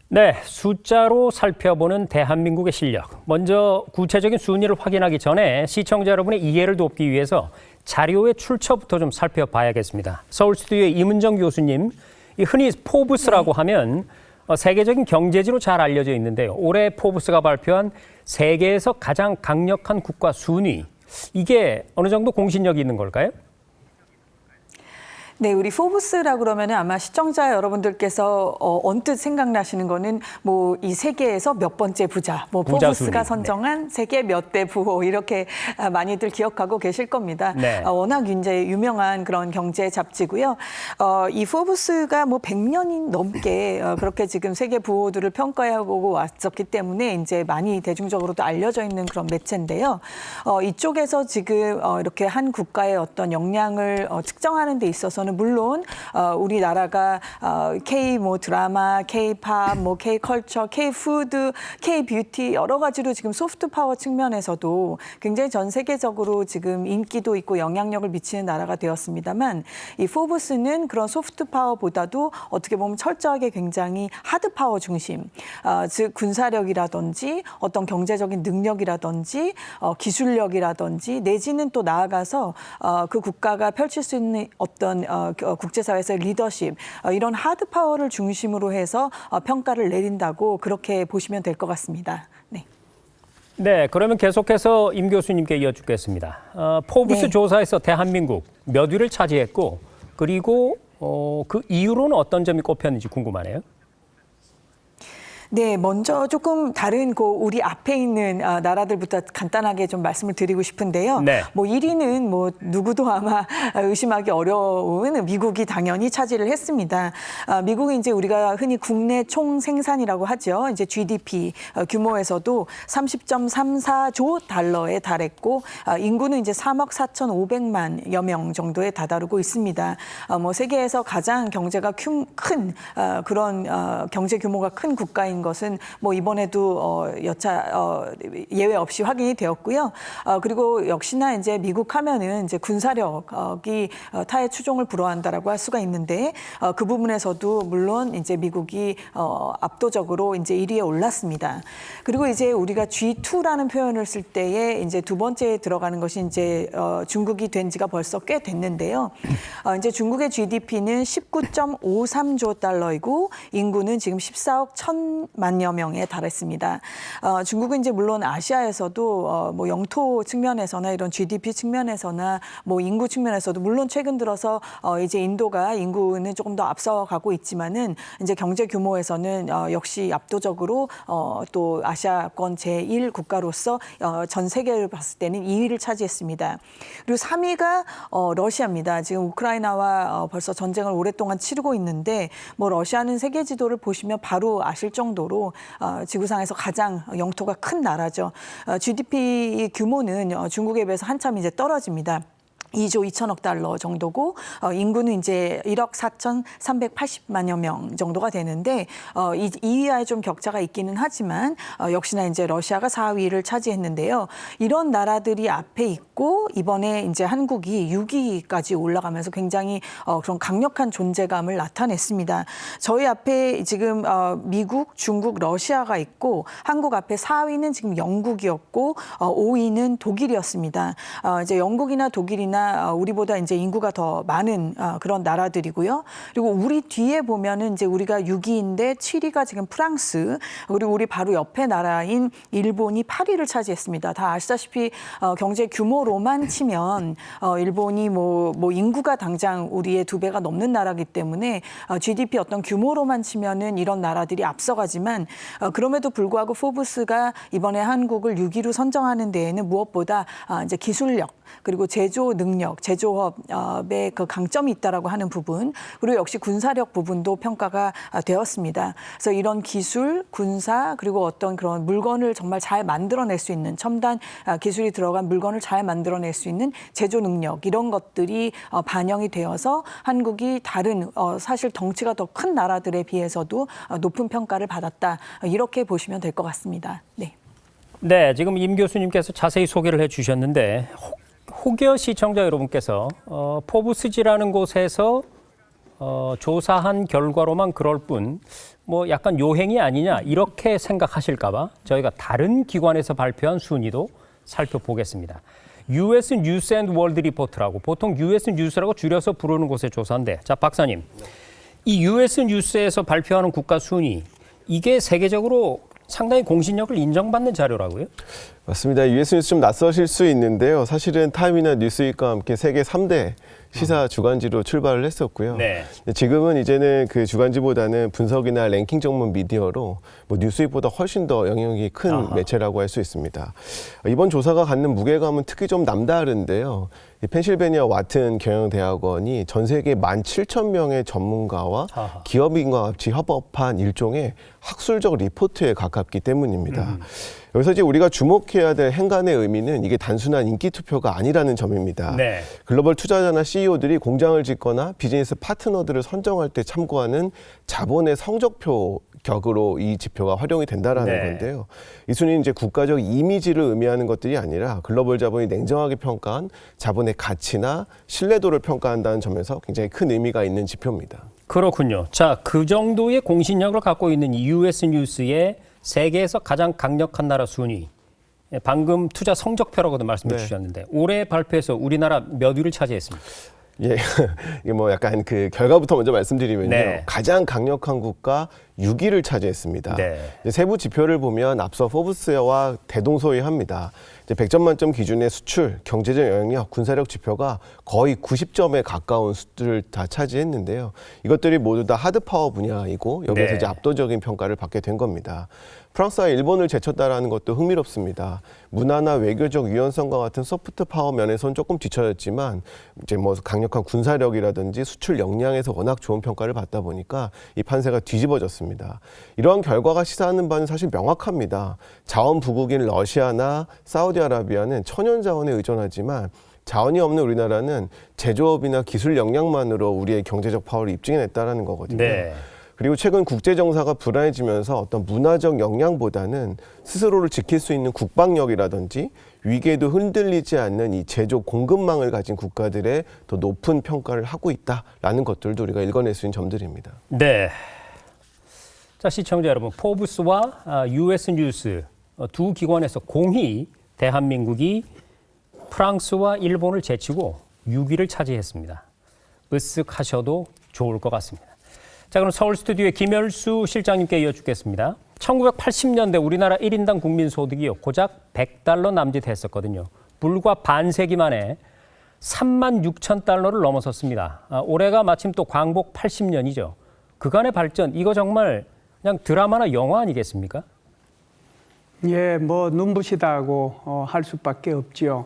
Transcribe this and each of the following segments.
네, 숫자로 살펴보는 대한민국의 실력. 먼저 구체적인 순위를 확인하기 전에 시청자 여러분의 이해를 돕기 위해서 자료의 출처부터 좀 살펴봐야겠습니다. 서울 스튜디오의 임은정 교수님, 흔히 포브스라고 하면 세계적인 경제지로 잘 알려져 있는데요. 올해 포브스가 발표한 세계에서 가장 강력한 국가 순위, 이게 어느 정도 공신력이 있는 걸까요? 네, 우리 포브스라 그러면 아마 시청자 여러분들께서 언뜻 생각나시는 거는 뭐 이 세계에서 몇 번째 부자, 뭐 부자 포브스가 순위. 선정한 세계 몇 대 부호 이렇게 많이들 기억하고 계실 겁니다. 네. 워낙 이제 유명한 그런 경제 잡지고요. 이 포브스가 뭐 100년이 넘게 그렇게 지금 세계 부호들을 평가해보고 왔었기 때문에 이제 많이 대중적으로도 알려져 있는 그런 매체인데요. 이쪽에서 지금 이렇게 한 국가의 어떤 역량을 측정하는 데 있어서는 물론 우리나라가 K 뭐 드라마, K 팝, 뭐 K 컬처, K 푸드, K 뷰티 여러 가지로 지금 소프트 파워 측면에서도 굉장히 전 세계적으로 지금 인기도 있고 영향력을 미치는 나라가 되었습니다만 이 포브스는 그런 소프트 파워보다도 어떻게 보면 철저하게 굉장히 하드 파워 중심, 즉 군사력이라든지 어떤 경제적인 능력이라든지 기술력이라든지 내지는 또 나아가서 그 국가가 펼칠 수 있는 어떤 국제사회에서의 리더십 이런 하드 파워를 중심으로 해서 평가를 내린다고 그렇게 보시면 될 것 같습니다. 네. 네, 그러면 계속해서 임 교수님께 이어주겠습니다. 포브스 네. 조사에서 대한민국 몇 위를 차지했고, 그리고 그 이유로는 어떤 점이 꼽혔는지 궁금하네요. 네, 먼저 조금 다른 우리 앞에 있는 나라들부터 간단하게 좀 말씀을 드리고 싶은데요. 네. 뭐 1위는 뭐 누구도 아마 의심하기 어려운 미국이 당연히 차지를 했습니다. 미국이 이제 우리가 흔히 국내 총 생산이라고 하죠. 이제 GDP 규모에서도 30.34조 달러에 달했고 인구는 이제 3억 4,500만여 명 정도에 다다르고 있습니다. 뭐 세계에서 가장 경제가 큰 그런 경제 규모가 큰 국가인 것은 뭐 이번에도 여차 예외 없이 확인이 되었고요. 그리고 역시나 이제 미국 하면은 이제 군사력이 타의 추종을 불허한다라고 할 수가 있는데 그 부분에서도 물론 이제 미국이 압도적으로 이제 1위에 올랐습니다. 그리고 이제 우리가 G2라는 표현을 쓸 때에 이제 두 번째에 들어가는 것이 이제 중국이 된 지가 벌써 꽤 됐는데요. 이제 중국의 GDP는 19.53조 달러이고 인구는 지금 14억 1,000만여 명에 달했습니다. 중국은 이제 물론 아시아에서도 뭐 영토 측면에서나 이런 GDP 측면에서나 뭐 인구 측면에서도 물론 최근 들어서 이제 인도가 인구는 조금 더 앞서가고 있지만은 이제 경제 규모에서는 역시 압도적으로 또 아시아권 제1 국가로서 전 세계를 봤을 때는 2위를 차지했습니다. 그리고 3위가 러시아입니다. 지금 우크라이나와 벌써 전쟁을 오랫동안 치르고 있는데 뭐 러시아는 세계 지도를 보시면 바로 아실 정도로 지구상에서 가장 영토가 큰 나라죠. GDP 규모는 중국에 비해서 한참 이제 떨어집니다. 2조 2천억 달러 정도고 인구는 이제 1억 4,380만여 명 정도가 되는데 이 2위와의 좀 격차가 있기는 하지만 역시나 이제 러시아가 4위를 차지했는데요. 이런 나라들이 앞에 있고 이번에 이제 한국이 6위까지 올라가면서 굉장히 그런 강력한 존재감을 나타냈습니다. 저희 앞에 지금 미국, 중국, 러시아가 있고 한국 앞에 4위는 지금 영국이었고 5위는 독일이었습니다. 이제 영국이나 독일이나 우리보다 이제 인구가 더 많은 그런 나라들이고요. 그리고 우리 뒤에 보면은 이제 우리가 6위인데 7위가 지금 프랑스, 그리고 우리 바로 옆에 나라인 일본이 8위를 차지했습니다. 다 아시다시피 경제 규모로만 치면 일본이 뭐 인구가 당장 우리의 2배가 넘는 나라이기 때문에 GDP 어떤 규모로만 치면은 이런 나라들이 앞서가지만 그럼에도 불구하고 포브스가 이번에 한국을 6위로 선정하는 데에는 무엇보다 이제 기술력 그리고 제조 능력, 제조업의 그 강점이 있다라고 하는 부분, 그리고 역시 군사력 부분도 평가가 되었습니다. 그래서 이런 기술, 군사, 그리고 어떤 그런 물건을 정말 잘 만들어낼 수 있는 첨단 기술이 들어간 물건을 잘 만들어낼 수 있는 제조 능력, 이런 것들이 반영이 되어서 한국이 다른 사실 덩치가 더 큰 나라들에 비해서도 높은 평가를 받았다. 이렇게 보시면 될 것 같습니다. 네. 네, 지금 임 교수님께서 자세히 소개를 해주셨는데 혹여 시청자 여러분께서 포브스지라는 곳에서 조사한 결과로만 그럴 뿐 뭐 약간 요행이 아니냐 이렇게 생각하실까 봐 저희가 다른 기관에서 발표한 순위도 살펴보겠습니다. US 뉴스 앤 월드 리포트라고 보통 US 뉴스라고 줄여서 부르는 곳의 조사인데 자 박사님 이 US 뉴스에서 발표하는 국가 순위 이게 세계적으로 상당히 공신력을 인정받는 자료라고요? 맞습니다. US 뉴스 좀 낯서실 수 있는데요. 사실은 타임이나 뉴스윗과 함께 세계 3대 시사 주간지로 출발을 했었고요. 네. 지금은 이제는 그 주간지보다는 분석이나 랭킹 전문 미디어로 뭐 뉴스윗보다 훨씬 더 영향력이 큰 매체라고 할 수 있습니다. 이번 조사가 갖는 무게감은 특히 좀 남다른데요. 이 펜실베니아 와튼 경영대학원이 전 세계 17,000명의 전문가와 기업인과 같이 협업한 일종의 학술적 리포트에 가깝기 때문입니다. 여기서 이제 우리가 주목해야 될 행간의 의미는 이게 단순한 인기 투표가 아니라는 점입니다. 네. 글로벌 투자자나 CEO들이 공장을 짓거나 비즈니스 파트너들을 선정할 때 참고하는 자본의 성적표 격으로 이 지표가 활용이 된다라는 네. 건데요. 이 순위는 이제 국가적 이미지를 의미하는 것들이 아니라 글로벌 자본이 냉정하게 평가한 자본의 가치나 신뢰도를 평가한다는 점에서 굉장히 큰 의미가 있는 지표입니다. 그렇군요. 자, 그 정도의 공신력을 갖고 있는 이 US 뉴스의 세계에서 가장 강력한 나라 순위. 방금 투자 성적표라고도 말씀해 네. 주셨는데 올해 발표에서 우리나라 몇 위를 차지했습니까? 예, 이게 뭐 약간 그 결과부터 먼저 말씀드리면요. 네. 가장 강력한 국가 6위를 차지했습니다. 네. 이제 세부 지표를 보면 앞서 포브스와 대동소이합니다. 이제 100점 만점 기준의 수출, 경제적 영향력, 군사력 지표가 거의 90점에 가까운 수를 다 차지했는데요. 이것들이 모두 다 하드파워 분야이고 여기서 네. 이제 압도적인 평가를 받게 된 겁니다. 프랑스와 일본을 제쳤다라는 것도 흥미롭습니다. 문화나 외교적 유연성과 같은 소프트 파워 면에서는 조금 뒤처졌지만 이제 뭐 강력한 군사력이라든지 수출 역량에서 워낙 좋은 평가를 받다 보니까 이 판세가 뒤집어졌습니다. 이러한 결과가 시사하는 바는 사실 명확합니다. 자원 부국인 러시아나 사우디아라비아는 천연 자원에 의존하지만 자원이 없는 우리나라는 제조업이나 기술 역량만으로 우리의 경제적 파워를 입증해냈다는 거거든요. 네. 그리고 최근 국제 정사가 불안해지면서 어떤 문화적 역량보다는 스스로를 지킬 수 있는 국방력이라든지 위기에도 흔들리지 않는 이 제조 공급망을 가진 국가들의 더 높은 평가를 하고 있다라는 것들도 우리가 읽어낼 수 있는 점들입니다. 네. 자, 시청자 여러분, 포브스와 US 뉴스 두 기관에서 공히 대한민국이 프랑스와 일본을 제치고 6위를 차지했습니다. 으쓱하셔도 좋을 것 같습니다. 자, 그럼 서울 스튜디오의 김열수 실장님께 이어주겠습니다. 1980년대 우리나라 1인당 국민소득이요 고작 $100 남짓했었거든요. 불과 반세기 만에 36,000달러를 넘어섰습니다. 올해가 마침 또 광복 80년이죠. 그간의 발전, 이거 정말 그냥 드라마나 영화 아니겠습니까? 예, 뭐 눈부시다고 할 수밖에 없지요.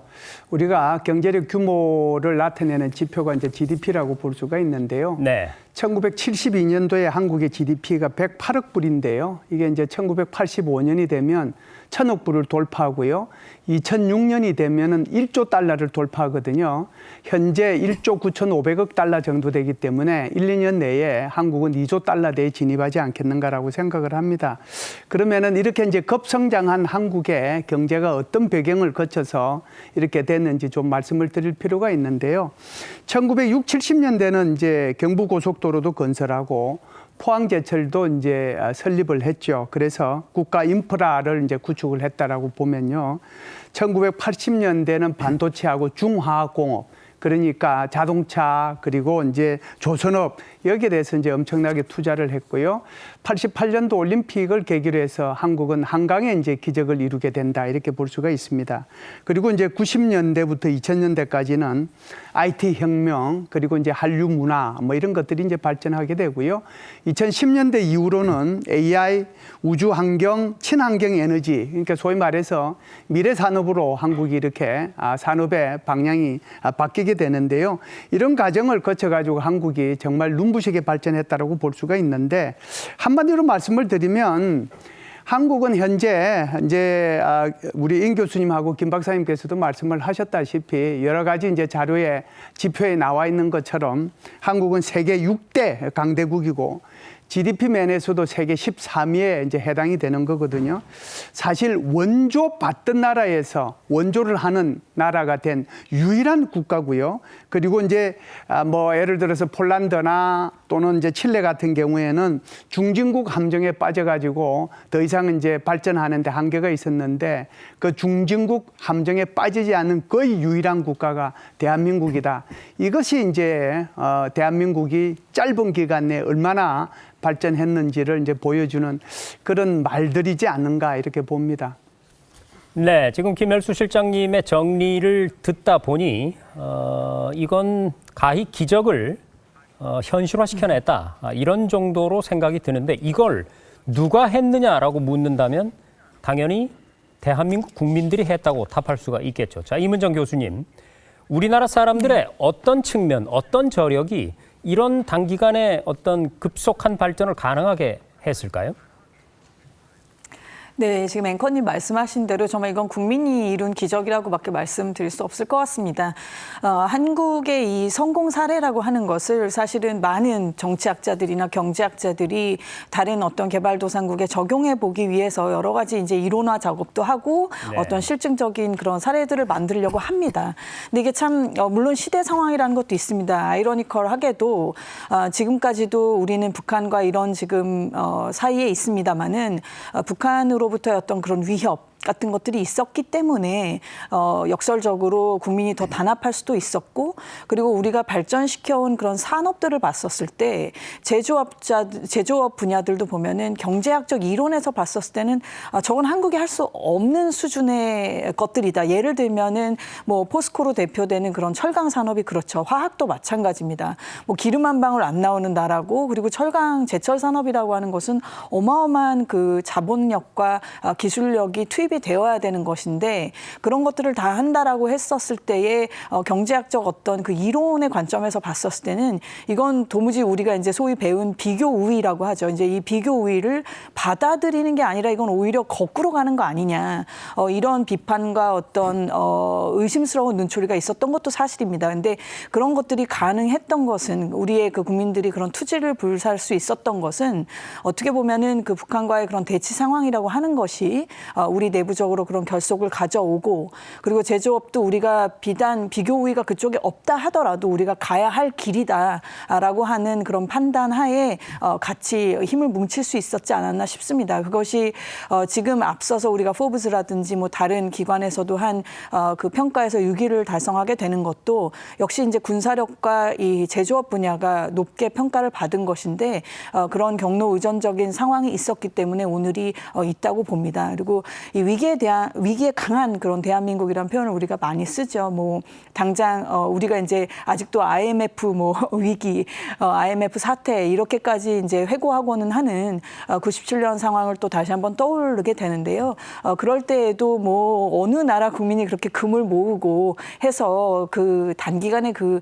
우리가 경제력 규모를 나타내는 지표가 이제 GDP라고 볼 수가 있는데요. 네. 1972년도에 한국의 GDP가 108억 불인데요. 이게 이제 1985년이 되면 1,000억 불을 돌파하고요. 2006년이 되면은 1조 달러를 돌파하거든요. 현재 1조 9,500억 달러 정도 되기 때문에 1, 2년 내에 한국은 2조 달러대에 진입하지 않겠는가라고 생각을 합니다. 그러면은 이렇게 이제 급성장한 한국의 경제가 어떤 배경을 거쳐서 이렇게 됐는지 좀 말씀을 드릴 필요가 있는데요. 1960, 70년대는 이제 경부고속도로도 건설하고 포항제철도 이제 설립을 했죠. 그래서 국가 인프라를 이제 구축을 했다라고 보면요. 1980년대는 반도체하고 중화학공업, 그러니까 자동차 그리고 이제 조선업 여기에 대해서 이제 엄청나게 투자를 했고요. 88년도 올림픽을 계기로 해서 한국은 한강에 이제 기적을 이루게 된다 이렇게 볼 수가 있습니다. 그리고 이제 90년대부터 2000년대까지는 IT 혁명 그리고 이제 한류 문화 뭐 이런 것들이 이제 발전하게 되고요. 2010년대 이후로는 AI, 우주 환경, 친환경 에너지 그러니까 소위 말해서 미래 산업으로 한국이 이렇게 산업의 방향이 바뀌게 되는데요. 이런 과정을 거쳐가지고 한국이 정말 눈부시게 발전했다라고 볼 수가 있는데 한마디로 말씀을 드리면 한국은 현재 이제 우리 임 교수님하고 김 박사님께서도 말씀을 하셨다시피 여러 가지 이제 자료에 지표에 나와 있는 것처럼 한국은 세계 6대 강대국이고 GDP 면에서도 세계 13위에 이제 해당이 되는 거거든요. 사실 원조 받던 나라에서 원조를 하는 나라가 된 유일한 국가고요. 그리고 이제 뭐 예를 들어서 폴란드나 또는 이제 칠레 같은 경우에는 중진국 함정에 빠져가지고 더 이상 이제 발전하는데 한계가 있었는데 그 중진국 함정에 빠지지 않는 거의 유일한 국가가 대한민국이다. 이것이 이제 대한민국이 짧은 기간 내에 얼마나 발전했는지를 이제 보여주는 그런 말들이지 않는가 이렇게 봅니다. 네, 지금 김열수 실장님의 정리를 듣다 보니 이건 가히 기적을 현실화시켜냈다 이런 정도로 생각이 드는데 이걸 누가 했느냐라고 묻는다면 당연히 대한민국 국민들이 했다고 답할 수가 있겠죠. 자, 이문정 교수님, 우리나라 사람들의 어떤 측면, 어떤 저력이 이런 단기간에 어떤 급속한 발전을 가능하게 했을까요? 네, 지금 앵커님 말씀하신 대로 정말 이건 국민이 이룬 기적이라고밖에 말씀드릴 수 없을 것 같습니다. 한국의 이 성공 사례라고 하는 것을 사실은 많은 정치학자들이나 경제학자들이 다른 어떤 개발도상국에 적용해 보기 위해서 여러 가지 이제 이론화 작업도 하고 네. 어떤 실증적인 그런 사례들을 만들려고 합니다. 근데 이게 참 물론 시대 상황이라는 것도 있습니다. 아이러니컬하게도 지금까지도 우리는 북한과 이런 지금 사이에 있습니다만은 북한으로부터의 어떤 그런 위협 같은 것들이 있었기 때문에 역설적으로 국민이 더 단합할 수도 있었고 그리고 우리가 발전시켜온 그런 산업들을 봤었을 때 제조업 분야들도 보면은 경제학적 이론에서 봤었을 때는 저건 한국이 할 수 없는 수준의 것들이다. 예를 들면은 뭐 포스코로 대표되는 그런 철강 산업이 그렇죠. 화학도 마찬가지입니다. 뭐 기름 한 방울 안 나오는 나라고 그리고 철강 제철 산업이라고 하는 것은 어마어마한 그 자본력과 기술력이 투입이 되어야 되는 것인데 그런 것들을 다 한다라고 했었을 때의 경제학적 어떤 그 이론의 관점에서 봤었을 때는 이건 도무지 우리가 이제 소위 배운 비교 우위라고 하죠. 이제 이 비교 우위를 받아들이는 게 아니라 이건 오히려 거꾸로 가는 거 아니냐. 이런 비판과 어떤 의심스러운 눈초리가 있었던 것도 사실입니다. 근데 그런 것들이 가능했던 것은 우리의 그 국민들이 그런 투지를 불살 수 있었던 것은 어떻게 보면은 그 북한과의 그런 대치 상황이라고 하는 것이 우리 내부적으로 그런 결속을 가져오고 그리고 제조업도 우리가 비단 비교 우위가 그쪽에 없다 하더라도 우리가 가야 할 길이다라고 하는 그런 판단 하에 같이 힘을 뭉칠 수 있었지 않았나 싶습니다. 그것이 지금 앞서서 우리가 포브스라든지 뭐 다른 기관에서도 한 그 평가에서 6위를 달성하게 되는 것도 역시 이제 군사력과 이 제조업 분야가 높게 평가를 받은 것인데 그런 경로 의존적인 상황이 있었기 때문에 오늘이 있다고 봅니다. 그리고 이 위기에 강한 그런 대한민국이라는 표현을 우리가 많이 쓰죠. 뭐 당장 우리가 이제 아직도 IMF 뭐 위기, IMF 사태 이렇게까지 이제 회고하고는 하는 97년 상황을 또 다시 한번 떠오르게 되는데요. 그럴 때에도 뭐 어느 나라 국민이 그렇게 금을 모으고 해서 그 단기간에 그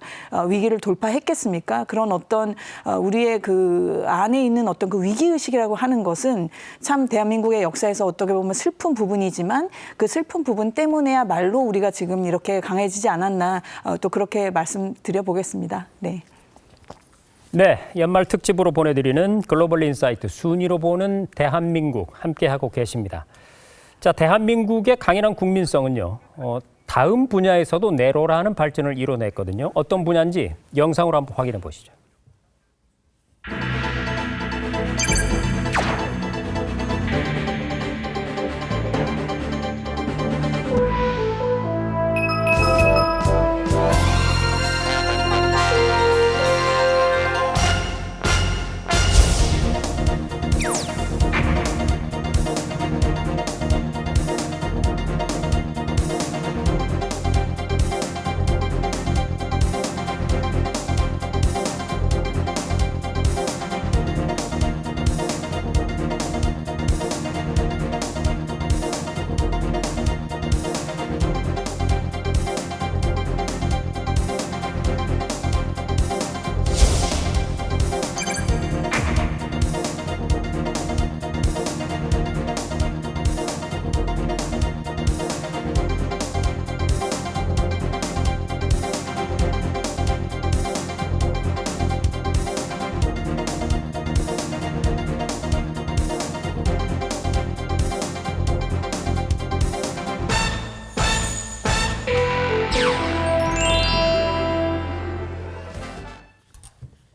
위기를 돌파했겠습니까? 그런 어떤 우리의 그 안에 있는 어떤 그 위기 의식이라고 하는 것은 참 대한민국의 역사에서 어떻게 보면 슬픈 부분이지만 그 슬픈 부분 때문에야말로 우리가 지금 이렇게 강해지지 않았나 또 그렇게 말씀드려 보겠습니다. 네. 네, 연말 특집으로 보내드리는 글로벌 인사이트 순위로 보는 대한민국 함께하고 계십니다. 자, 대한민국의 강인한 국민성은요. 다음 분야에서도 내로라는 발전을 이뤄냈거든요. 어떤 분야인지 영상으로 한번 확인해 보시죠.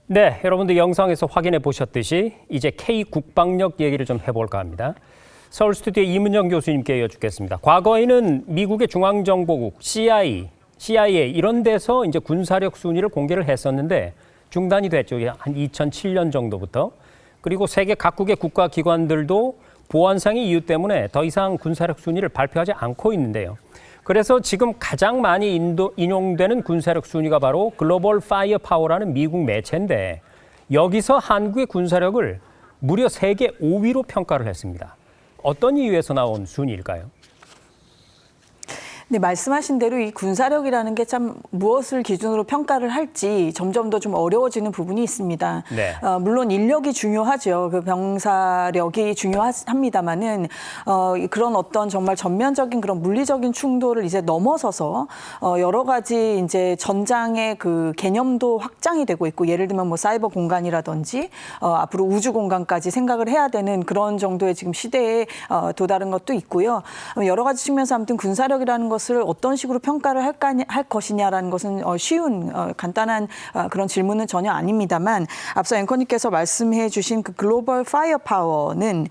네, 여러분들 영상에서 확인해 보셨듯이 이제 K 국방력 얘기를 좀 해볼까 합니다. 서울 스튜디오 이문영 교수님께 여쭙겠습니다. 과거에는 미국의 중앙정보국 CIA 이런 데서 이제 군사력 순위를 공개를 했었는데 중단이 됐죠. 한 2007년 정도부터. 그리고 세계 각국의 국가기관들도 보안상의 이유 때문에 더 이상 군사력 순위를 발표하지 않고 있는데요. 그래서 지금 가장 많이 인용되는 군사력 순위가 바로 글로벌 파이어 파워라는 미국 매체인데 여기서 한국의 군사력을 무려 세계 5위로 평가를 했습니다. 어떤 이유에서 나온 순위일까요? 네, 말씀하신 대로 이 군사력이라는 게 참 무엇을 기준으로 평가를 할지 점점 더 좀 어려워지는 부분이 있습니다. 네. 물론 인력이 중요하죠. 그 병사력이 중요합니다만은 그런 어떤 정말 전면적인 그런 물리적인 충돌을 이제 넘어서서 여러 가지 이제 전장의 그 개념도 확장이 되고 있고 예를 들면 뭐 사이버 공간이라든지 앞으로 우주 공간까지 생각을 해야 되는 그런 정도의 지금 시대에 도달한 것도 있고요. 여러 가지 측면에서 아무튼 군사력이라는 것을 어떤 식으로 평가를 할 것이냐라는 것은 쉬운 간단한 그런 질문은 전혀 아닙니다만 앞서 앵커님께서 말씀해 주신 그 글로벌 파이어 파워는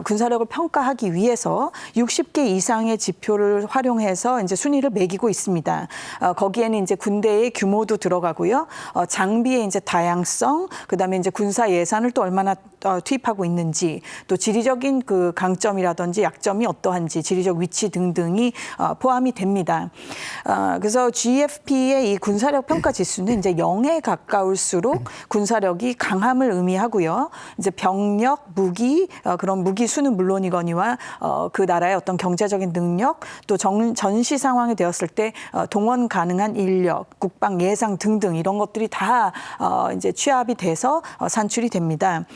군사력을 평가하기 위해서 60개 이상의 지표를 활용해서 이제 순위를 매기고 있습니다. 거기에는 이제 군대의 규모도 들어가고요. 장비의 이제 다양성, 그다음에 이제 군사 예산을 또 얼마나 투입하고 있는지, 또 지리적인 그 강점이라든지 약점이 어떠한지, 지리적 위치 등등이 포함이 됩니다. 그래서 GFP의 이 군사력 평가 지수는 이제 0에 가까울수록 군사력이 강함을 의미하고요. 이제 병력, 무기, 그런 무기 수는 물론이거니와 그 나라의 어떤 경제적인 능력, 또 전시 상황이 되었을 때 동원 가능한 인력, 국방 예상 등등 이런 것들이 다 이제 취합이 돼서 산출이 됩니다.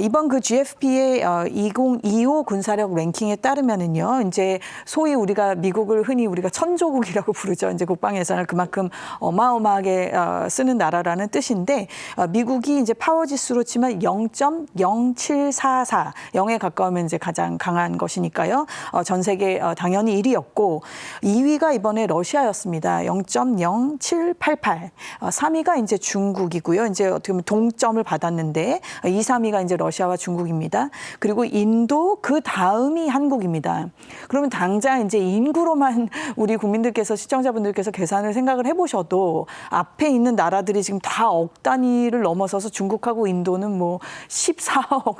이번 그 GFP의 2025 군사력 랭킹에 따르면은요, 이제 소위 우리가 미국을 흔히 우리가 천조국이라고 부르죠. 이제 국방 예산을 그만큼 어마어마하게 쓰는 나라라는 뜻인데 미국이 이제 파워 지수로 치면 0.0744, 0에 가까우면 이제 가장 강한 것이니까요. 전 세계 당연히 1위였고 2위가 이번에 러시아였습니다. 0.0788. 3위가 이제 중국이고요. 이제 어떻게 보면 동점을 받았는데 2, 3위가 이제 러시아와 중국입니다. 그리고 인도 그 다음이 한국입니다. 그러면 당장 이제 인구로만 우리 국민들께서 시청자분들께서 계산을 생각을 해보셔도 앞에 있는 나라들이 지금 다 억 단위를 넘어서서 중국하고 인도는 뭐 14억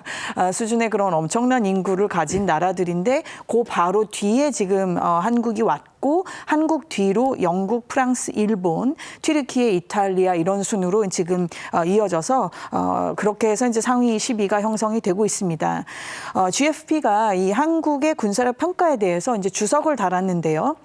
수준의 그런 엄청난 인구를 가진 나라들인데 그 바로 뒤에 지금 한국이 왔고 한국 뒤로 영국, 프랑스, 일본, 튀르키예, 이탈리아 이런 순으로 지금 이어져서 그렇게 해서 이제 상위 10위가 형성이 되고 있습니다. GFP가 이 한국의 군사력 평가에 대해서 이제 주석을 달았는데요.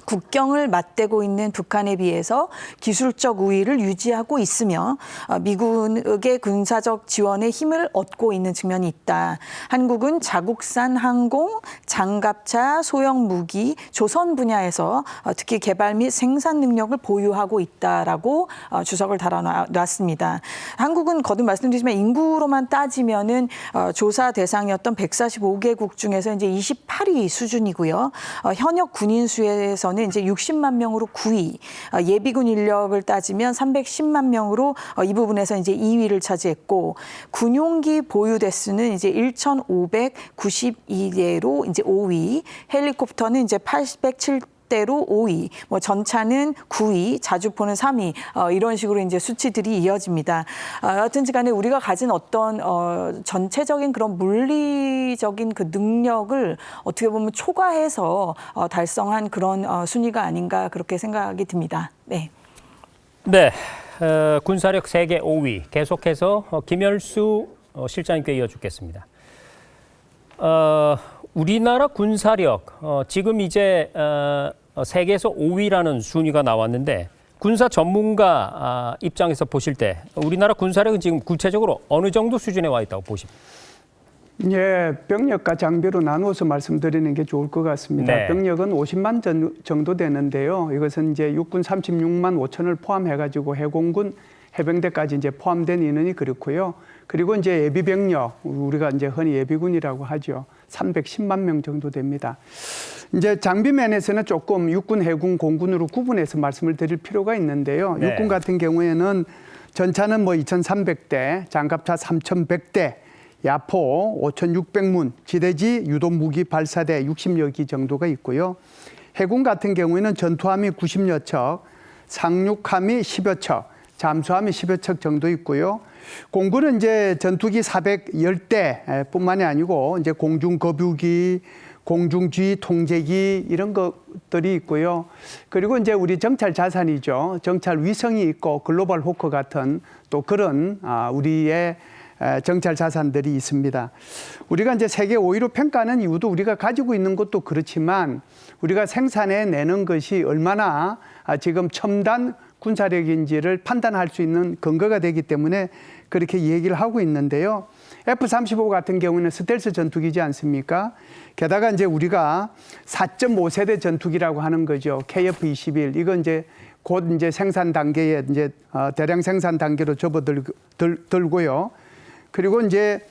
국경을 맞대고 있는 북한에 비해서 기술적 우위를 유지하고 있으며 미국의 군사적 지원에 힘을 얻고 있는 측면이 있다. 한국은 자국산 항공, 장갑차, 소형 무기, 조선 분야에서 특히 개발 및 생산 능력을 보유하고 있다라고 주석을 달아놨습니다. 한국은 거듭 말씀드리지만 인구로만 따지면은 조사 대상이었던 145개국 중에서 이제 28위 수준이고요. 현역 군인 수에서 는 이제 60만 명으로 9위, 예비군 인력을 따지면 310만 명으로 이 부분에서 이제 2위를 차지했고 군용기 보유 대수는 이제 1,592대로 이제 5위, 헬리콥터는 이제 807대로 5위, 뭐 전차는 9위, 자주포는 3위 이런 식으로 이제 수치들이 이어집니다. 여하튼 간에 우리가 가진 어떤 전체적인 그런 물리적인 그 능력을 어떻게 보면 초과해서 달성한 그런 순위가 아닌가 그렇게 생각이 듭니다. 네. 네, 군사력 세계 5위 계속해서 김열수 실장님께 이어주겠습니다. 우리나라 군사력 지금 이제 세계에서 5위라는 순위가 나왔는데 군사 전문가 입장에서 보실 때 우리나라 군사력은 지금 구체적으로 어느 정도 수준에 와 있다고 보십니까? 예, 병력과 장비로 나누어서 말씀드리는 게 좋을 것 같습니다. 네. 병력은 50만 정도 되는데요. 이것은 이제 육군 36만 5천을 포함해가지고 해공군 해병대까지 이제 포함된 인원이 그렇고요. 그리고 이제 예비 병력, 우리가 이제 흔히 예비군이라고 하죠. 310만 명 정도 됩니다. 이제 장비 면에서는 조금 육군, 해군, 공군으로 구분해서 말씀을 드릴 필요가 있는데요. 네. 육군 같은 경우에는 전차는 뭐 2,300대, 장갑차 3,100대, 야포 5,600문, 지대지 유도 무기 발사대 60여 기 정도가 있고요. 해군 같은 경우에는 전투함이 90여 척, 상륙함이 10여 척, 잠수함이 10여 척 정도 있고요. 공군은 이제 전투기 410대 뿐만이 아니고 이제 공중거뷰기, 공중지휘 통제기 이런 것들이 있고요. 그리고 이제 우리 정찰 자산이죠. 정찰 위성이 있고 글로벌 호크 같은 또 그런 우리의 정찰 자산들이 있습니다. 우리가 이제 세계 5위로 평가하는 이유도 우리가 가지고 있는 것도 그렇지만 우리가 생산해 내는 것이 얼마나 지금 첨단 군사력인지를 판단할 수 있는 근거가 되기 때문에 그렇게 얘기를 하고 있는데요. F-35 같은 경우는 스텔스 전투기지 않습니까? 게다가 이제 우리가 4.5세대 전투기라고 하는 거죠. KF-21. 이건 이제 곧 이제 생산 단계에 이제 대량 생산 단계로 접어들고요. 그리고 이제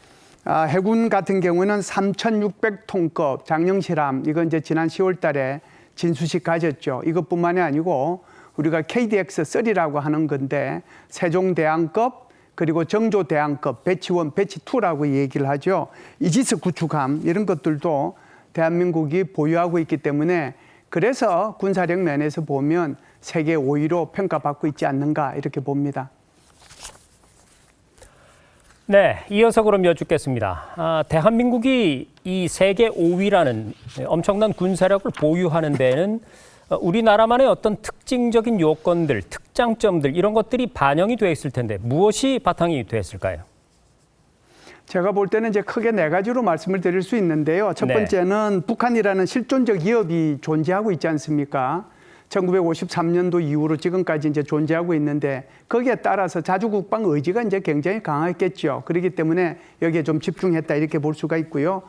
해군 같은 경우는 3,600톤급 장령실함. 이건 이제 지난 10월 달에 진수식 가졌죠. 이것뿐만이 아니고 우리가 KDX-3라고 하는 건데 세종대왕급 그리고 정조대왕급 배치 1, 배치 2라고 얘기를 하죠. 이지스 구축함 이런 것들도 대한민국이 보유하고 있기 때문에 그래서 군사력 면에서 보면 세계 5위로 평가받고 있지 않는가 이렇게 봅니다. 네, 이어서 그럼 여쭙겠습니다. 대한민국이 이 세계 5위라는 엄청난 군사력을 보유하는 데는 우리나라만의 어떤 특징적인 요건들, 특장점들 이런 것들이 반영이 되어 있을 텐데 무엇이 바탕이 됐을까요? 제가 볼 때는 이제 크게 네 가지로 말씀을 드릴 수 있는데요. 첫 번째는 북한이라는 실존적 위협이 존재하고 있지 않습니까? 1953년도 이후로 지금까지 이제 존재하고 있는데 거기에 따라서 자주국방 의지가 이제 굉장히 강했겠죠. 그렇기 때문에 여기에 좀 집중했다 이렇게 볼 수가 있고요.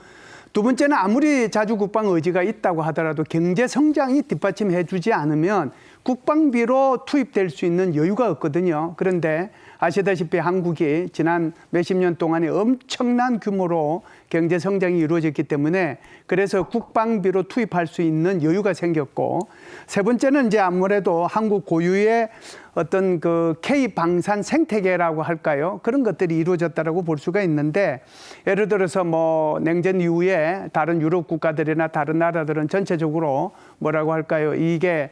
두 번째는 아무리 자주국방 의지가 있다고 하더라도 경제 성장이 뒷받침해 주지 않으면 국방비로 투입될 수 있는 여유가 없거든요. 그런데 아시다시피 한국이 지난 몇십 년 동안에 엄청난 규모로 경제 성장이 이루어졌기 때문에 그래서 국방비로 투입할 수 있는 여유가 생겼고 세 번째는 이제 아무래도 한국 고유의 어떤 그 K-방산 생태계라고 할까요? 그런 것들이 이루어졌다라고 볼 수가 있는데 예를 들어서 뭐 냉전 이후에 다른 유럽 국가들이나 다른 나라들은 전체적으로 뭐라고 할까요? 이게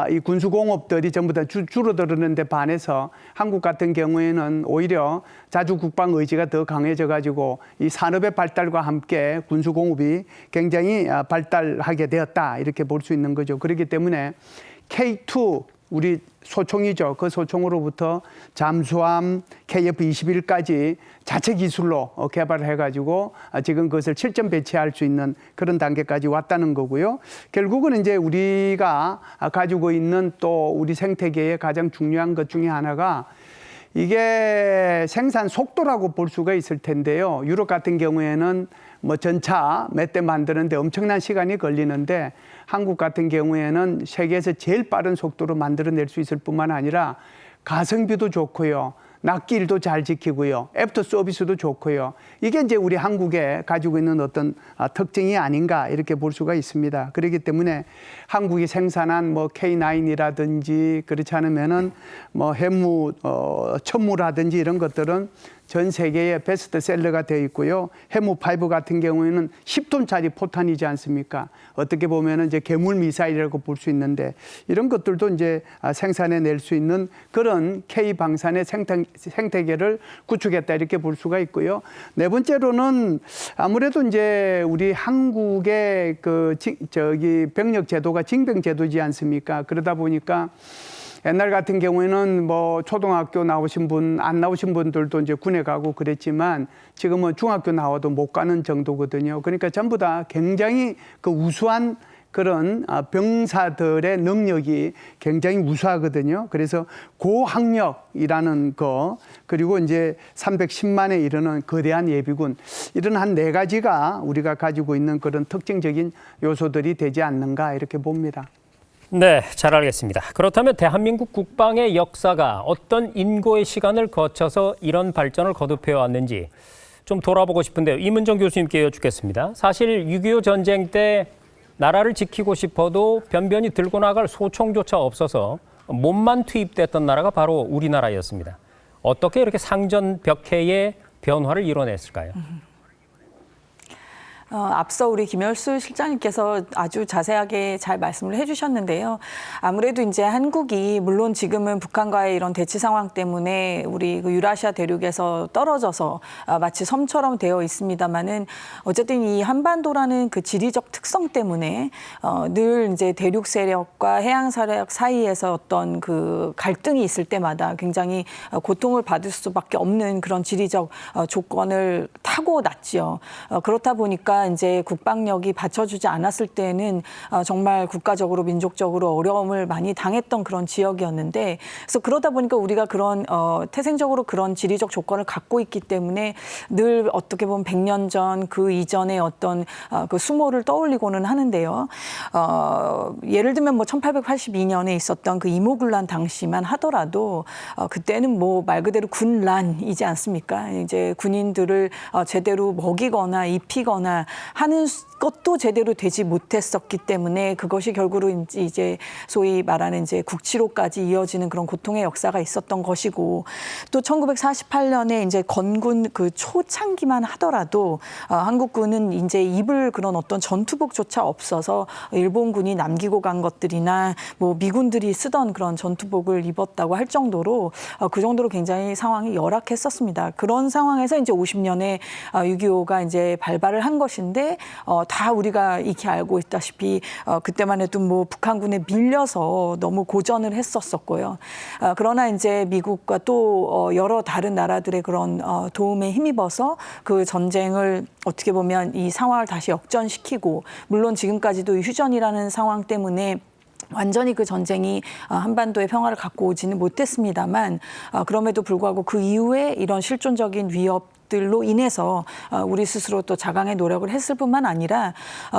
이 군수공업들이 전부 다 줄어들었는데 반해서 한국 같은 경우에는 오히려 자주국방 의지가 더 강해져 가지고 이 산업의 발달과 함께 군수공업이 굉장히 발달하게 되었다 이렇게 볼 수 있는 거죠. 그렇기 때문에 K2 우리 소총이죠. 그 소총으로부터 잠수함 KF-21까지 자체 기술로 개발을 해가지고 지금 그것을 실전 배치할 수 있는 그런 단계까지 왔다는 거고요. 결국은 이제 우리가 가지고 있는 또 우리 생태계의 가장 중요한 것 중에 하나가 이게 생산 속도라고 볼 수가 있을 텐데요. 유럽 같은 경우에는 뭐 전차 몇 대 만드는데 엄청난 시간이 걸리는데 한국 같은 경우에는 세계에서 제일 빠른 속도로 만들어낼 수 있을 뿐만 아니라 가성비도 좋고요. 납기일도 잘 지키고요. 애프터 서비스도 좋고요. 이게 이제 우리 한국에 가지고 있는 어떤 특징이 아닌가 이렇게 볼 수가 있습니다. 그렇기 때문에 한국이 생산한 뭐 K9이라든지 그렇지 않으면은 뭐 해무, 천무라든지 이런 것들은 전 세계의 베스트셀러가 되어 있고요. 해무5 같은 경우에는 10톤짜리 포탄이지 않습니까? 어떻게 보면은 이제 괴물 미사일이라고 볼 수 있는데 이런 것들도 이제 생산해낼 수 있는 그런 K-방산의 생태계를 구축했다 이렇게 볼 수가 있고요. 네 번째로는 아무래도 이제 우리 한국의 병력 제도가 징병 제도지 않습니까? 그러다 보니까 옛날 같은 경우에는 뭐 초등학교 나오신 분, 안 나오신 분들도 이제 군에 가고 그랬지만 지금은 중학교 나와도 못 가는 정도거든요. 그러니까 전부 다 굉장히 그 우수한 그런 병사들의 능력이 굉장히 우수하거든요. 그래서 고학력이라는 거 그리고 이제 310만에 이르는 거대한 예비군 이런 한 네 가지가 우리가 가지고 있는 그런 특징적인 요소들이 되지 않는가 이렇게 봅니다. 네, 잘 알겠습니다. 그렇다면 대한민국 국방의 역사가 어떤 인고의 시간을 거쳐서 이런 발전을 거듭해 왔는지 좀 돌아보고 싶은데요. 이문정 교수님께 여쭙겠습니다. 사실 6.25 전쟁 때 나라를 지키고 싶어도 변변히 들고 나갈 소총조차 없어서 몸만 투입됐던 나라가 바로 우리나라였습니다. 어떻게 이렇게 상전벽해의 변화를 이뤄냈을까요? 앞서 우리 김열수 실장님께서 아주 자세하게 잘 말씀을 해주셨는데요. 아무래도 이제 한국이 물론 지금은 북한과의 이런 대치 상황 때문에 우리 그 유라시아 대륙에서 떨어져서 마치 섬처럼 되어 있습니다만은 어쨌든 이 한반도라는 그 지리적 특성 때문에 늘 이제 대륙 세력과 해양 세력 사이에서 어떤 그 갈등이 있을 때마다 굉장히 고통을 받을 수밖에 없는 그런 지리적 조건을 타고났지요. 그렇다 보니까 이제 국방력이 받쳐주지 않았을 때는 정말 국가적으로 민족적으로 어려움을 많이 당했던 그런 지역이었는데, 그래서 그러다 보니까 우리가 그런 태생적으로 그런 지리적 조건을 갖고 있기 때문에 늘 어떻게 보면 100년 전 그 이전의 어떤 그 수모를 떠올리고는 하는데요. 예를 들면 뭐 1882년에 있었던 그 이모군란 당시만 하더라도 그때는 뭐 말 그대로 군란이지 않습니까? 이제 군인들을 제대로 먹이거나 입히거나 하는 것도 제대로 되지 못했었기 때문에 그것이 결국은 이제 소위 말하는 이제 국치로까지 이어지는 그런 고통의 역사가 있었던 것이고, 또 1948년에 이제 건군 그 초창기만 하더라도 한국군은 이제 입을 그런 어떤 전투복조차 없어서 일본군이 남기고 간 것들이나 뭐 미군들이 쓰던 그런 전투복을 입었다고 할 정도로 그 정도로 굉장히 상황이 열악했었습니다. 그런 상황에서 이제 50년에 6.25가 이제 발발을 한 것인데 다 우리가 익히 알고 있다시피 그때만 해도 뭐 북한군에 밀려서 너무 고전을 했었었고요. 그러나 이제 미국과 또 여러 다른 나라들의 그런 도움에 힘입어서 그 전쟁을 어떻게 보면 이 상황을 다시 역전시키고, 물론 지금까지도 휴전이라는 상황 때문에 완전히 그 전쟁이 한반도의 평화를 갖고 오지는 못했습니다만, 그럼에도 불구하고 그 이후에 이런 실존적인 위협들로 인해서 우리 스스로 또 자강의 노력을 했을 뿐만 아니라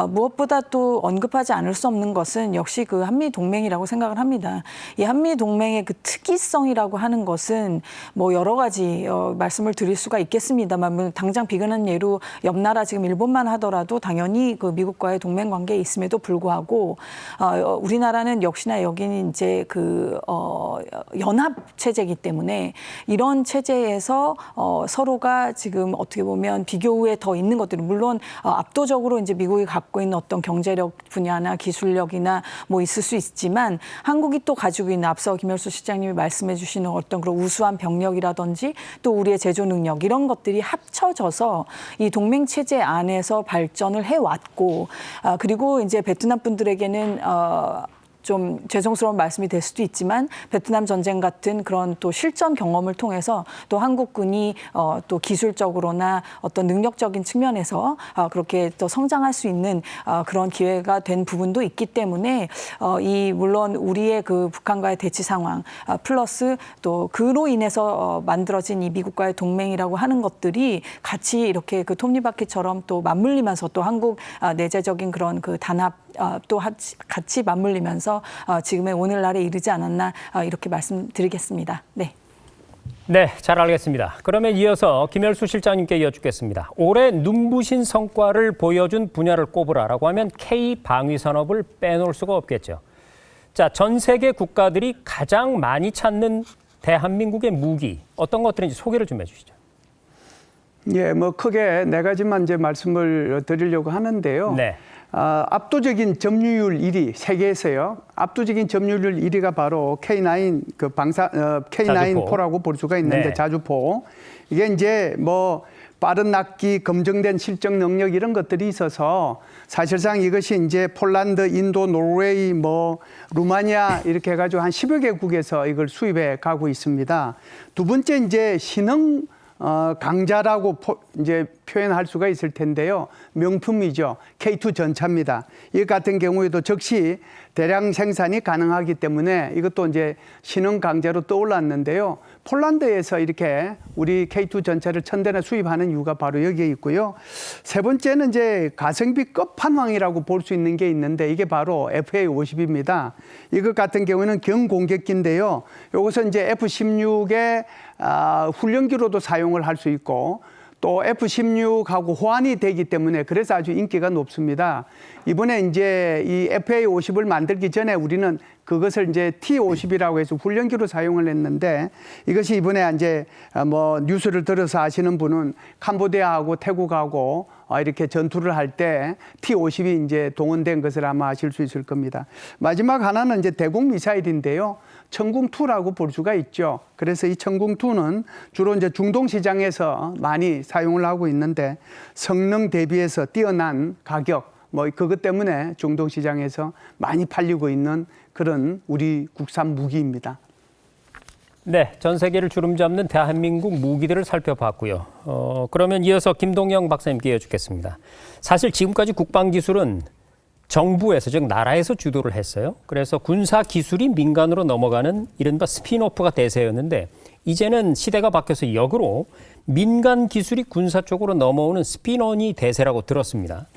무엇보다 또 언급하지 않을 수 없는 것은 역시 그 한미동맹이라고 생각을 합니다. 이 한미동맹의 그 특이성이라고 하는 것은 뭐 여러 가지 말씀을 드릴 수가 있겠습니다만, 당장 비근한 예로 옆 나라 지금 일본만 하더라도 당연히 그 미국과의 동맹 관계에 있음에도 불구하고 우리나라는 역시나 여기는 이제 그 연합 체제이기 때문에 이런 체제에서 서로가 지금 어떻게 보면 비교 후에 더 있는 것들은 물론 압도적으로 이제 미국이 갖고 있는 어떤 경제력 분야나 기술력이나 뭐 있을 수 있지만, 한국이 또 가지고 있는 앞서 김열수 실장님이 말씀해 주시는 어떤 그런 우수한 병력이라든지 또 우리의 제조 능력, 이런 것들이 합쳐져서 이 동맹 체제 안에서 발전을 해왔고, 그리고 이제 베트남 분들에게는 좀 죄송스러운 말씀이 될 수도 있지만 베트남 전쟁 같은 그런 또 실전 경험을 통해서 또 한국군이 또 기술적으로나 어떤 능력적인 측면에서 그렇게 또 성장할 수 있는 그런 기회가 된 부분도 있기 때문에 이 물론 우리의 그 북한과의 대치 상황 플러스 또 그로 인해서 만들어진 이 미국과의 동맹이라고 하는 것들이 같이 이렇게 그 톱니바퀴처럼 또 맞물리면서 또 한국 내재적인 그런 그 단합 또 같이 맞물리면서 지금의 오늘날에 이르지 않았나 이렇게 말씀드리겠습니다. 네. 네, 잘 알겠습니다. 그러면 이어서 김열수 실장님께 여쭙겠습니다. 올해 눈부신 성과를 보여준 분야를 꼽으라라고 하면 K-방위 산업을 빼놓을 수가 없겠죠. 자, 전 세계 국가들이 가장 많이 찾는 대한민국의 무기, 어떤 것들인지 소개를 좀 해주시죠. 예, 뭐 크게 네 가지만 이제 말씀을 드리려고 하는데요. 네. 압도적인 점유율 1위, 세계에서요. 압도적인 점유율 1위가 바로 K9 그 K9포라고 볼 수가 있는데, 네. 자주포. 이게 이제 뭐 빠른 낚기, 검증된 실적 능력 이런 것들이 있어서 사실상 이것이 이제 폴란드, 인도, 노르웨이, 뭐 루마니아 이렇게 해가지고 한 10여 개국에서 이걸 수입해 가고 있습니다. 두 번째 이제 신흥 강자라고 이제 표현할 수가 있을 텐데요. 명품이죠. K2 전차입니다. 이 같은 경우에도 즉시 대량 생산이 가능하기 때문에 이것도 이제 신흥 강자로 떠올랐는데요. 폴란드에서 이렇게 우리 K2 전차를 1000대나 수입하는 이유가 바로 여기에 있고요. 세 번째는 이제 가성비 끝판왕이라고 볼 수 있는 게 있는데, 이게 바로 FA-50입니다. 이것 같은 경우에는 경공격기인데요. 이것은 이제 F-16의 훈련기로도 사용을 할 수 있고, 또 F-16하고 호환이 되기 때문에 그래서 아주 인기가 높습니다. 이번에 이제 이 FA-50을 만들기 전에 우리는 그것을 이제 T-50이라고 해서 훈련기로 사용을 했는데 이것이 이번에 이제 뭐 뉴스를 들어서 아시는 분은 캄보디아하고 태국하고 이렇게 전투를 할 때 T-50이 이제 동원된 것을 아마 아실 수 있을 겁니다. 마지막 하나는 이제 대공 미사일인데요. 천궁2라고 볼 수가 있죠. 그래서 이 천궁2는 주로 이제 중동 시장에서 많이 사용을 하고 있는데 성능 대비해서 뛰어난 가격, 뭐 그것 때문에 중동 시장에서 많이 팔리고 있는 그런 우리 국산 무기입니다. 네, 전 세계를 주름잡는 대한민국 무기들을 살펴봤고요. 그러면 이어서 김동영 박사님께 여쭙겠습니다. 사실 지금까지 국방 기술은 정부에서, 즉 나라에서 주도를 했어요. 그래서 군사 기술이 민간으로 넘어가는 이른바 스핀오프가 대세였는데 이제는 시대가 바뀌어서 역으로 민간 기술이 군사 쪽으로 넘어오는 스핀온이 대세라고 들었습니다.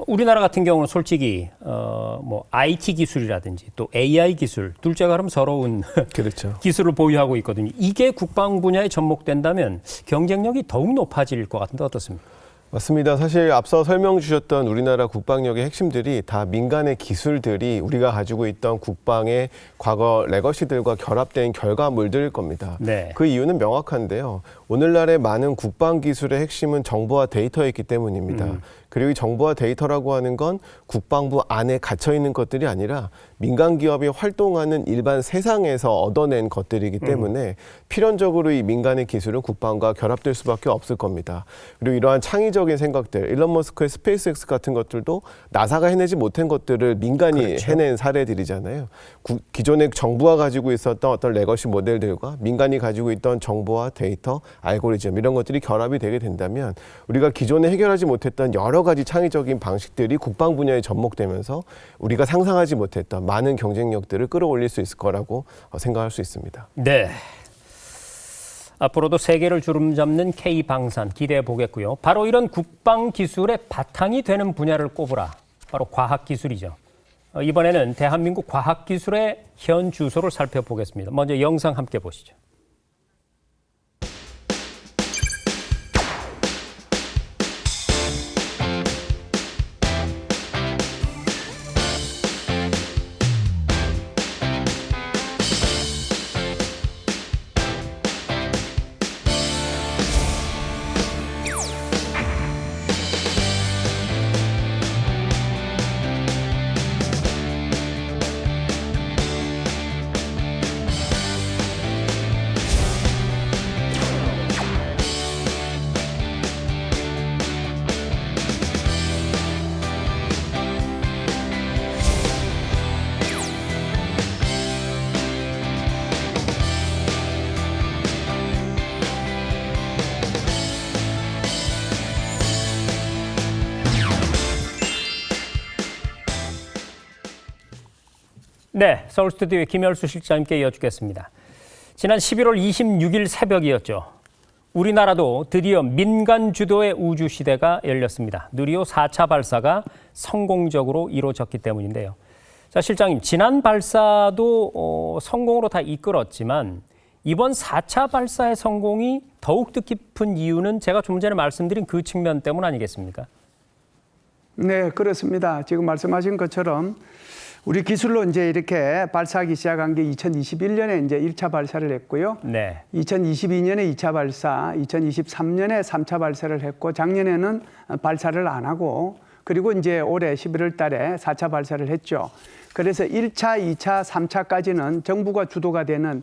우리나라 같은 경우는 솔직히 뭐 IT 기술이라든지 또 AI 기술 둘째가 그럼 서러운 그렇죠. 기술을 보유하고 있거든요. 이게 국방 분야에 접목된다면 경쟁력이 더욱 높아질 것 같은데 어떻습니까? 맞습니다. 사실 앞서 설명 주셨던 우리나라 국방력의 핵심들이 다 민간의 기술들이 우리가 가지고 있던 국방의 과거 레거시들과 결합된 결과물들일 겁니다. 네. 그 이유는 명확한데요. 오늘날의 많은 국방 기술의 핵심은 정보와 데이터에 있기 때문입니다. 그리고 이 정보와 데이터라고 하는 건 국방부 안에 갇혀 있는 것들이 아니라 민간 기업이 활동하는 일반 세상에서 얻어낸 것들이기 때문에 필연적으로 이 민간의 기술은 국방과 결합될 수밖에 없을 겁니다. 그리고 이러한 창의적인 생각들, 일론 머스크의 스페이스X 같은 것들도 나사가 해내지 못한 것들을 민간이 그렇죠. 해낸 사례들이잖아요. 기존의 정부가 가지고 있었던 어떤 레거시 모델들과 민간이 가지고 있던 정보와 데이터, 알고리즘 이런 것들이 결합이 되게 된다면 우리가 기존에 해결하지 못했던 여러 가지 창의적인 방식들이 국방 분야에 접목되면서 우리가 상상하지 못했던 많은 경쟁력들을 끌어올릴 수 있을 거라고 생각할 수 있습니다. 네. 앞으로도 세계를 주름잡는 K방산 기대해 보겠고요. 바로 이런 국방 기술의 바탕이 되는 분야를 꼽으라. 바로 과학기술이죠. 이번에는 대한민국 과학기술의 현 주소를 살펴보겠습니다. 먼저 영상 함께 보시죠. 네, 서울 스튜디오의 김열수 실장님께 여쭙겠습니다. 지난 11월 26일 새벽이었죠. 우리나라도 드디어 민간 주도의 우주 시대가 열렸습니다. 누리호 4차 발사가 성공적으로 이루어졌기 때문인데요. 자, 실장님, 지난 발사도 성공으로 다 이끌었지만 이번 4차 발사의 성공이 더욱 뜻깊은 이유는 제가 좀 전에 말씀드린 그 측면 때문 아니겠습니까? 네, 그렇습니다. 지금 말씀하신 것처럼 우리 기술로 이제 이렇게 발사하기 시작한 게 2021년에 이제 1차 발사를 했고요. 네. 2022년에 2차 발사, 2023년에 3차 발사를 했고 작년에는 발사를 안 하고 그리고 이제 올해 11월 달에 4차 발사를 했죠. 그래서 1차, 2차, 3차까지는 정부가 주도가 되는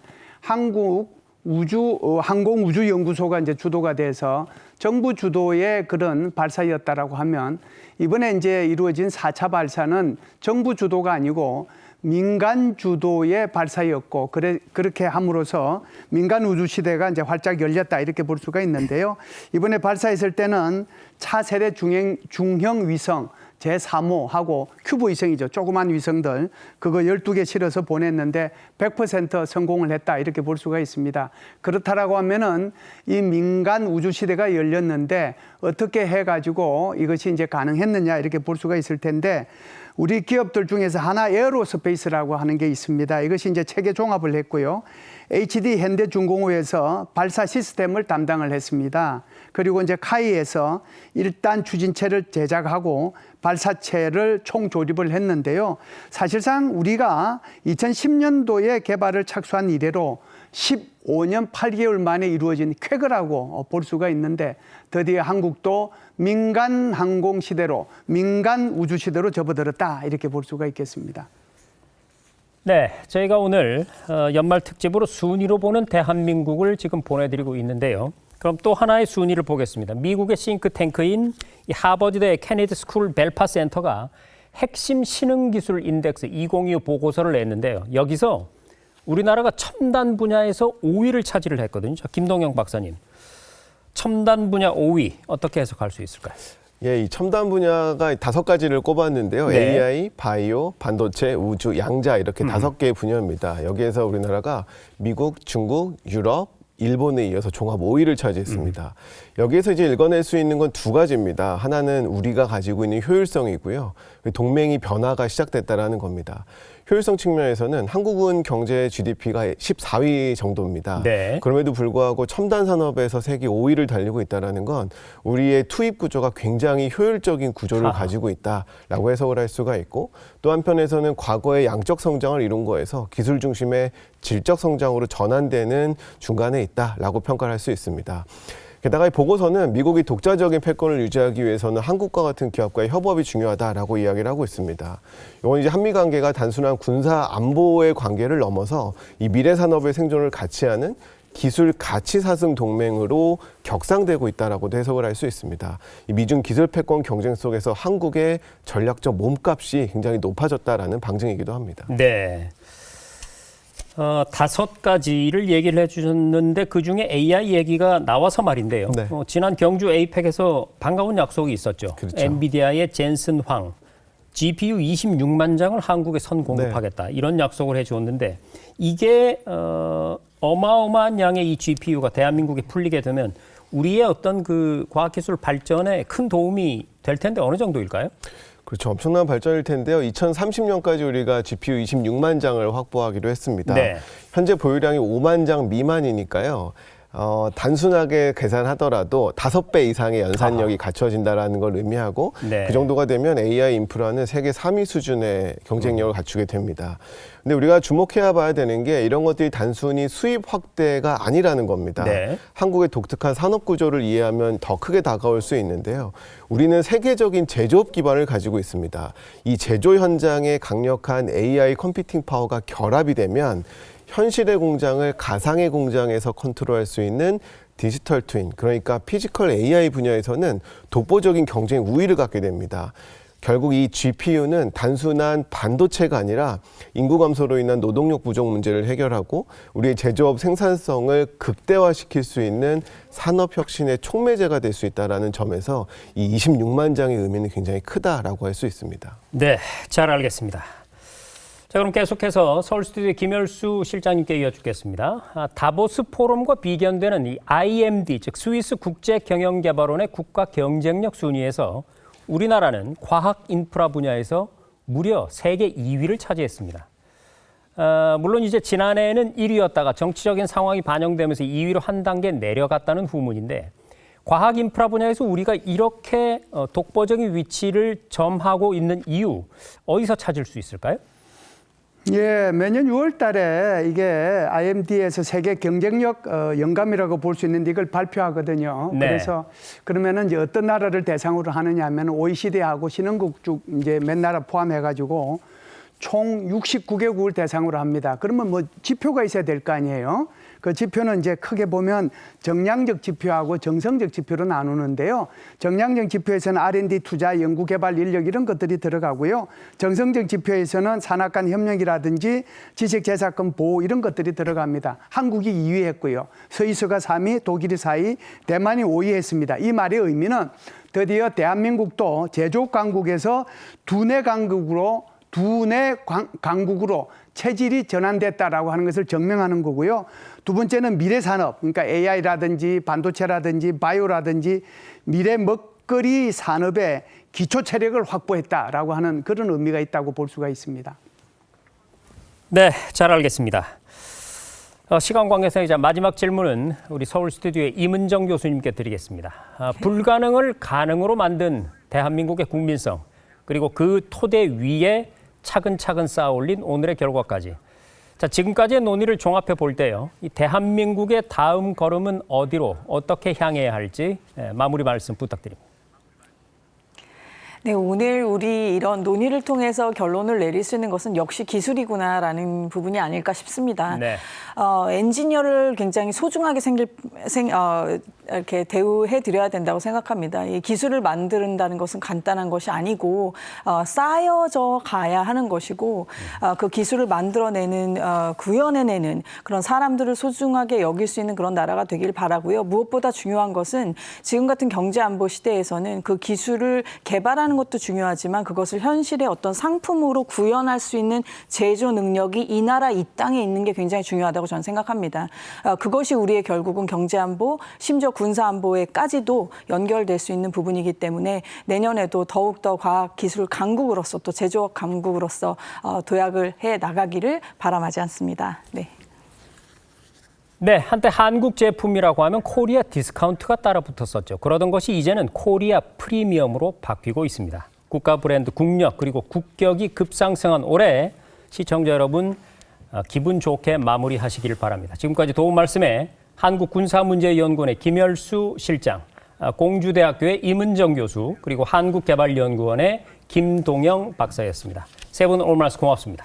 항공우주연구소가 이제 주도가 돼서 정부 주도의 그런 발사였다라고 하면 이번에 이제 이루어진 4차 발사는 정부 주도가 아니고 민간 주도의 발사였고 그렇게 함으로써 민간 우주 시대가 이제 활짝 열렸다 이렇게 볼 수가 있는데요. 이번에 발사했을 때는 차세대 중형 위성 제3호하고 큐브 위성이죠. 조그만 위성들 그거 12개 실어서 보냈는데 100% 성공을 했다 이렇게 볼 수가 있습니다. 그렇다라고 하면은 이 민간 우주 시대가 열렸는데 어떻게 해가지고 이것이 이제 가능했느냐 이렇게 볼 수가 있을 텐데 우리 기업들 중에서 하나 에어로스페이스라고 하는 게 있습니다. 이것이 이제 체계 종합을 했고요. HD 현대중공업에서 발사 시스템을 담당을 했습니다. 그리고 이제 카이에서 1단 추진체를 제작하고 발사체를 총조립을 했는데요. 사실상 우리가 2010년도에 개발을 착수한 이래로 15년 8개월 만에 이루어진 쾌거라고 볼 수가 있는데 드디어 한국도 민간 항공 시대로, 민간 우주 시대로 접어들었다 이렇게 볼 수가 있겠습니다. 네, 저희가 오늘 연말 특집으로 순위로 보는 대한민국을 지금 보내드리고 있는데요. 그럼 또 하나의 순위를 보겠습니다. 미국의 싱크탱크인 이 하버드대 케네디 스쿨 벨파 센터가 핵심 신흥기술 인덱스 2025 보고서를 냈는데요. 여기서 우리나라가 첨단 분야에서 5위를 차지를 했거든요. 자, 김동영 박사님, 첨단 분야 5위 어떻게 해석할 수 있을까요? 예, 이 첨단 분야가 5가지를 꼽았는데요. 네. AI, 바이오, 반도체, 우주, 양자 이렇게 5개의 분야입니다. 여기에서 우리나라가 미국, 중국, 유럽, 일본에 이어서 종합 5위를 차지했습니다. 여기에서 이제 읽어낼 수 있는 건 2가지입니다. 하나는 우리가 가지고 있는 효율성이고요. 동맹이 변화가 시작됐다라는 겁니다. 효율성 측면에서는 한국은 경제 GDP가 14위 정도입니다. 네. 그럼에도 불구하고 첨단 산업에서 세계 5위를 달리고 있다는 건 우리의 투입 구조가 굉장히 효율적인 구조를 가지고 있다라고 해석을 할 수가 있고, 또 한편에서는 과거의 양적 성장을 이룬 거에서 기술 중심의 질적 성장으로 전환되는 중간에 있다라고 평가를 할 수 있습니다. 게다가 이 보고서는 미국이 독자적인 패권을 유지하기 위해서는 한국과 같은 기업과의 협업이 중요하다라고 이야기를 하고 있습니다. 이건 이제 한미 관계가 단순한 군사 안보의 관계를 넘어서 이 미래 산업의 생존을 같이 하는 기술 가치 사승 동맹으로 격상되고 있다라고도 해석을 할 수 있습니다. 이 미중 기술 패권 경쟁 속에서 한국의 전략적 몸값이 굉장히 높아졌다라는 방증이기도 합니다. 네. 5가지를 얘기를 해주셨는데 그중에 AI 얘기가 나와서 말인데요. 네. 지난 경주 에이펙에서 반가운 약속이 있었죠. 그렇죠. 엔비디아의 젠슨 황, GPU 26만 장을 한국에 선공급하겠다. 이런 약속을 해주었는데 이게 어마어마한 양의 이 GPU가 대한민국에 풀리게 되면 우리의 어떤 그 과학기술 발전에 큰 도움이 될 텐데 어느 정도일까요? 그렇죠. 엄청난 발전일 텐데요. 2030년까지 우리가 GPU 26만 장을 확보하기로 했습니다. 네. 현재 보유량이 5만 장 미만이니까요. 단순하게 계산하더라도 5배 이상의 연산력이 갖춰진다는 걸 의미하고 네. 그 정도가 되면 AI 인프라는 세계 3위 수준의 경쟁력을 갖추게 됩니다. 근데 우리가 주목해야 봐야 되는 게 이런 것들이 단순히 수입 확대가 아니라는 겁니다. 네. 한국의 독특한 산업 구조를 이해하면 더 크게 다가올 수 있는데요. 우리는 세계적인 제조업 기반을 가지고 있습니다. 이 제조 현장에 강력한 AI 컴퓨팅 파워가 결합이 되면 현실의 공장을 가상의 공장에서 컨트롤할 수 있는 디지털 트윈, 그러니까 피지컬 AI 분야에서는 독보적인 경쟁 우위를 갖게 됩니다. 결국 이 GPU는 단순한 반도체가 아니라 인구 감소로 인한 노동력 부족 문제를 해결하고 우리의 제조업 생산성을 극대화시킬 수 있는 산업 혁신의 촉매제가 될 수 있다는 점에서 이 26만 장의 의미는 굉장히 크다라고 할 수 있습니다. 네, 잘 알겠습니다. 자, 그럼 계속해서 서울 스튜디오의 김열수 실장님께 이어주겠습니다. 다보스 포럼과 비견되는 이 IMD, 즉 스위스 국제경영개발원의 국가 경쟁력 순위에서 우리나라는 과학 인프라 분야에서 무려 세계 2위를 차지했습니다. 물론 이제 지난해에는 1위였다가 정치적인 상황이 반영되면서 2위로 한 단계 내려갔다는 후문인데 과학 인프라 분야에서 우리가 이렇게 독보적인 위치를 점하고 있는 이유 어디서 찾을 수 있을까요? 예, 매년 6월 달에 이게 IMD에서 세계 경쟁력 영감이라고 볼 수 있는데 이걸 발표하거든요. 네. 그래서 그러면은 이제 어떤 나라를 대상으로 하느냐 하면 OECD하고 신흥국 쪽 이제 몇 나라 포함해가지고 총 69개국을 대상으로 합니다. 그러면 뭐 지표가 있어야 될 거 아니에요. 그 지표는 이제 크게 보면 정량적 지표하고 정성적 지표로 나누는데요. 정량적 지표에서는 R&D 투자, 연구개발 인력 이런 것들이 들어가고요. 정성적 지표에서는 산학 간 협력이라든지 지식재산권 보호 이런 것들이 들어갑니다. 한국이 2위 했고요. 스위스가 3위, 독일이 4위, 대만이 5위 했습니다. 이 말의 의미는 드디어 대한민국도 제조업 강국에서 두뇌 강국으로 체질이 전환됐다라고 하는 것을 증명하는 거고요. 두 번째는 미래 산업, 그러니까 AI라든지 반도체라든지 바이오라든지 미래 먹거리 산업에 기초 체력을 확보했다라고 하는 그런 의미가 있다고 볼 수가 있습니다. 네, 잘 알겠습니다. 시간 관계상 이제 마지막 질문은 우리 서울 스튜디오의 임은정 교수님께 드리겠습니다. 불가능을 가능으로 만든 대한민국의 국민성, 그리고 그 토대 위에 차근차근 쌓아 올린 오늘의 결과까지. 자, 지금까지의 논의를 종합해 볼 때요, 이 대한민국의 다음 걸음은 어디로, 어떻게 향해야 할지 마무리 말씀 부탁드립니다. 네, 오늘 우리 이런 논의를 통해서 결론을 내릴 수 있는 것은 역시 기술이구나라는 부분이 아닐까 싶습니다. 네. 엔지니어를 굉장히 소중하게 이렇게 대우해 드려야 된다고 생각합니다. 이 기술을 만든다는 것은 간단한 것이 아니고 쌓여져 가야 하는 것이고 그 기술을 만들어내는 구현해내는 그런 사람들을 소중하게 여길 수 있는 그런 나라가 되길 바라고요. 무엇보다 중요한 것은 지금 같은 경제 안보 시대에서는 그 기술을 개발하는 것도 중요하지만 그것을 현실의 어떤 상품으로 구현할 수 있는 제조 능력이 이 나라 이 땅에 있는 게 굉장히 중요하다고 저는 생각합니다. 그것이 우리의 결국은 경제 안보, 심지어 군사 안보에까지도 연결될 수 있는 부분이기 때문에 내년에도 더욱더 과학 기술 강국으로서 또 제조업 강국으로서 도약을 해 나가기를 바람하지 않습니다. 네. 네, 한때 한국 제품이라고 하면 코리아 디스카운트가 따라붙었었죠. 그러던 것이 이제는 코리아 프리미엄으로 바뀌고 있습니다. 국가 브랜드 국력 그리고 국격이 급상승한 올해 시청자 여러분 기분 좋게 마무리하시기를 바랍니다. 지금까지 도움 말씀에 한국군사문제연구원의 김열수 실장, 공주대학교의 임은정 교수, 그리고 한국개발연구원의 김동영 박사였습니다. 세 분 오늘 말씀 고맙습니다.